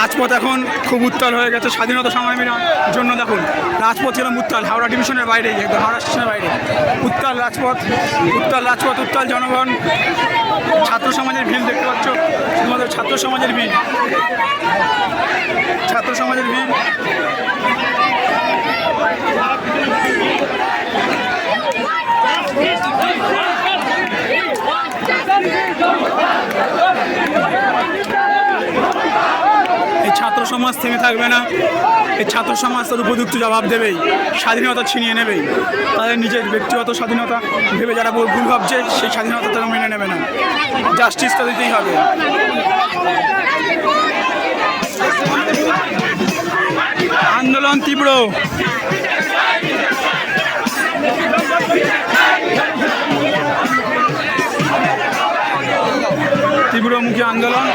রাজপথ এখন খুব উত্তাল হয়ে গেছে স্বাধীনতা সংগ্রামীর জন্য। দেখুন রাজপথ ছিল উত্তাল, হাওড়া ডিভিশনের বাইরে, হাওড়া স্টেশনের বাইরে উত্তাল রাজপথ, উত্তাল জনগণ। ছাত্র সমাজের ভিড় দেখতে পাচ্ছ, শুধুমাত্র ছাত্র সমাজের ভিড়। এই ছাত্র সমাজ থেমে থাকবে না। এই ছাত্র সমাজ তার উপযুক্ত জবাব দেবেই, স্বাধীনতা ছিনিয়ে নেবেই। তাদের নিজের ব্যক্তিগত স্বাধীনতা ভেবে যারা ভুল ভাবছে, সেই স্বাধীনতা তারা মেনে নেবে না। জাস্টিস তো দিতেই হবে। আন্দোলন তীব্র। তীব্রমুখী আন্দোলন।